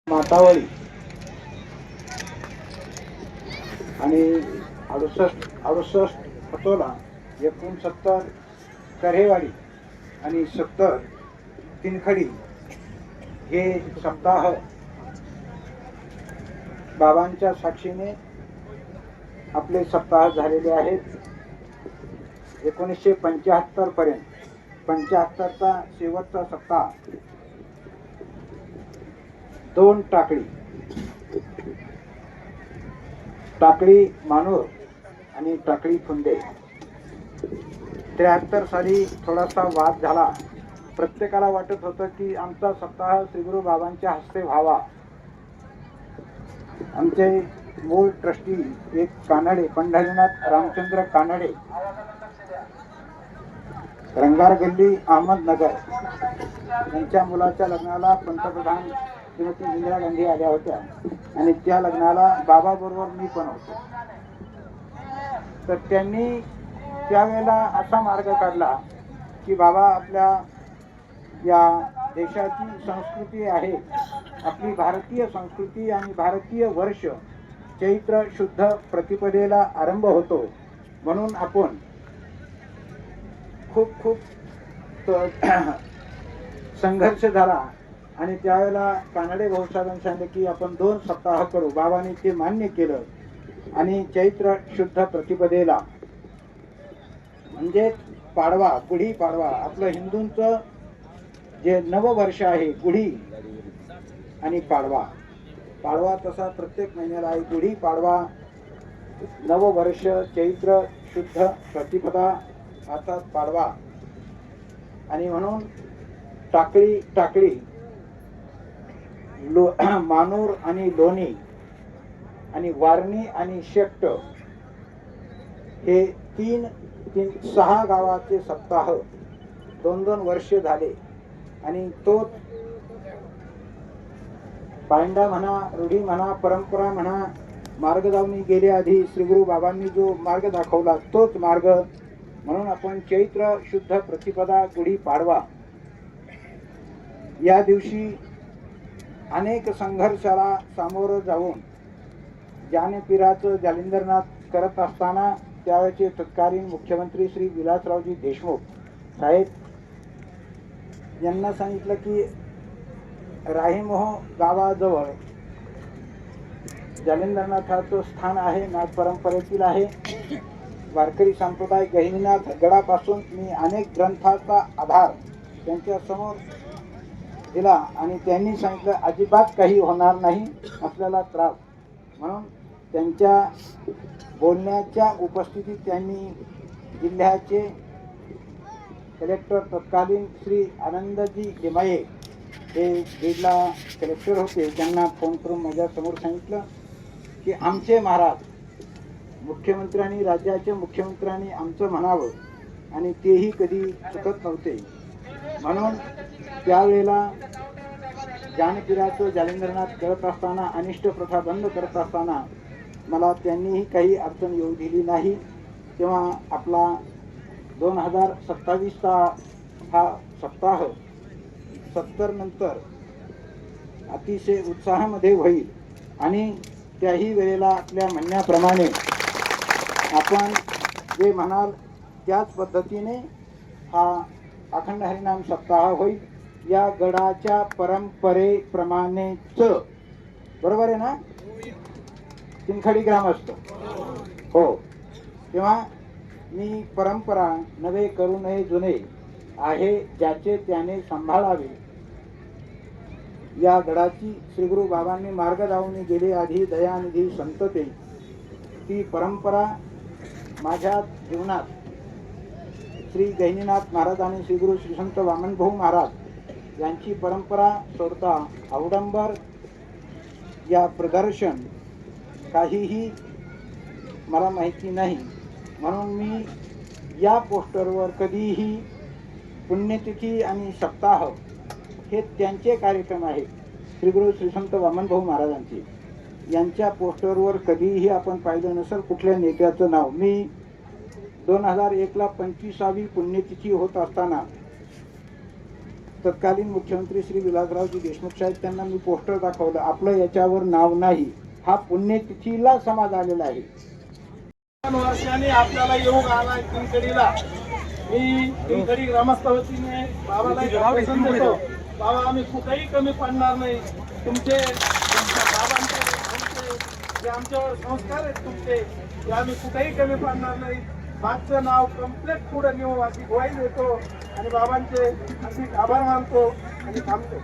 मातावळी आणि 68 खतोला, 69 कऱ्हेवाडी आणि 70 तिनखडी हे सप्ताह बाबांच्या साक्षीने आपले सप्ताह झालेले आहेत. 1975 पर्यंत 75चा शेवटचा सप्ताह 2 टाकळी मानूर आणि टाकळी फुंदे. 73 साली थोडासा वाद झाला. प्रत्येकाला वाटत होतं की आमचा सप्ताह श्रीगुरु बाबांच्या हस्ते व्हावा. आमचे मूळ ट्रस्टी एक कानडे, पंढरीनाथ रामचंद्र कानडे, रंगार गल्ली, अहमदनगर, यांच्या मुलाच्या लग्नाला पंतप्रधान श्रीमती इंदिरा गांधी आल्या होत्या आणि त्या लग्नाला बाबा बरोबर मी पण होतो. तर त्यांनी त्यावेळेला असा मार्ग काढला की बाबा, आपल्या या देशाची संस्कृती आहे, आपली भारतीय संस्कृती आणि भारतीय वर्ष चैत्र शुद्ध प्रतिपदेला आरंभ होतो, म्हणून आपण खूप संघर्ष झाला. आणि त्यावेळेला कानडे भाऊसाहेबांनी सांगितलं की आपण 2 सप्ताह करू. बाबांनी ते मान्य केलं आणि चैत्र शुद्ध प्रतिपदेला म्हणजे पाडवा, गुढी पाडवा, आपलं हिंदूंचं जे नववर्ष आहे, गुढी आणि पाडवा. पाडवा तसा प्रत्येक महिन्याला आहे. गुढी पाडवा नववर्ष चैत्र शुद्ध प्रतिपदा अर्थात पाडवा. आणि म्हणून टाकळी मानूर आणि लोणी आणि वारणी आणि शेट्ट हे 6 गावाचे सप्ताह 2 वर्ष झाले. आणि तो पायंडा म्हणा, रूढी म्हणा, परंपरा म्हणा, मार्ग जाऊन गेले. आधी श्रीगुरु बाबांनी जो मार्ग दाखवला तोच मार्ग. म्हणून आपण चैत्र शुद्ध प्रतिपदा गुढी पाडवा या दिवशी अनेक संघर्षाला सामोरं जाऊन ज्ञानपीराचं जालिंदरनाथ करत असताना त्यावेळेचे तत्कालीन मुख्यमंत्री श्री विलासरावजी देशमुख साहेब यांना सांगितलं की राहीमोह गावाजवळ जालिंदरनाथाचं स्थान आहे, नाथ परंपरेतील आहे. वारकरी संप्रदाय गहिनीनाथ गडापासून मी अनेक ग्रंथाचा आधार त्यांच्या समोर दिला आणि त्यांनी सांगितलं अजिबात काही होणार नाही आपल्याला त्रास. म्हणून त्यांच्या बोलण्याच्या उपस्थितीत त्यांनी जिल्ह्याचे कलेक्टर तत्कालीन श्री आनंदजी लिमाये हे बीडला कलेक्टर होते, त्यांना फोन करून माझ्यासमोर सांगितलं की आमचे महाराज मुख्यमंत्र्यांनी, राज्याचे मुख्यमंत्र्यांनी आमचं म्हणावं आणि तेही कधी चुकत नव्हते. म्हणून त्यावेळेला ज्ञानपीराचं जालिंदरनाथ करत असताना, अनिष्ट प्रथा बंद करत असताना मला त्यांनीही काही अडचण येऊ दिली नाही. तेव्हा आपला 2027चा हा सप्ताह 70 नंतर अतिशय उत्साहामध्ये होईल. आणि त्याही वेळेला आपल्या म्हणण्याप्रमाणे आपण जे म्हणाल त्याच पद्धतीने हा अखंड हरिनाम सप्ताह होईल. या गडाच्या परंपरेप्रमाणेच. बरोबर आहे ना? चिंखडी ग्रामस्थ हो. तेव्हा मी परंपरा नवे करू नये जुने आहे ज्याचे त्याने सांभाळावे. या गडाची श्री गुरु बाबांनी मार्ग दावून गेले आधी दयानिधी संतते. ती परंपरा माझ्या जीवनात श्री गहिनीनाथ महाराज आणि श्री गुरु श्री संत वामनभाऊ महाराज यांची परंपरा सोडता अवडंबर या प्रदर्शन काहीही मला माहिती नाही. म्हणून मी या पोस्टरवर कधीही पुण्यतिथी आणि सप्ताह हे त्यांचे कार्यक्रम आहेत. श्री गुरु श्री संत वामनभाऊ महाराजांचे यांच्या पोस्टरवर कधीही आपण पाहिलं नसेल कुठल्या नेत्याचं नाव. मी 2001ला 25वी पुण्यतिथी होत असताना तत्कालीन मुख्यमंत्री श्री विलासरावजी देशमुख साहेब त्यांना मी पोस्टर दाखवलं. आपलं याच्यावर नाव नाही. हा पुण्यतिथीला समाज आलेला आहे. वर्षांनी आपल्याला योग आला चिंचडीला. मी चिंचडी ग्रामस्थ वतीने बाबाला आश्वासन देतो, बाबा आम्ही कुठेही कमी पडणार नाही. तुमच्या बाबांचे जे आमच्यावर संस्कार आहेत तुमचे ते आम्ही कुठेही कमी पडणार नाही. मागचं नाव कम्प्लीट पुढे नेऊ अशी ग्वाही देतो आणि बाबांचे अगदी आभार मानतो आणि थांबतो.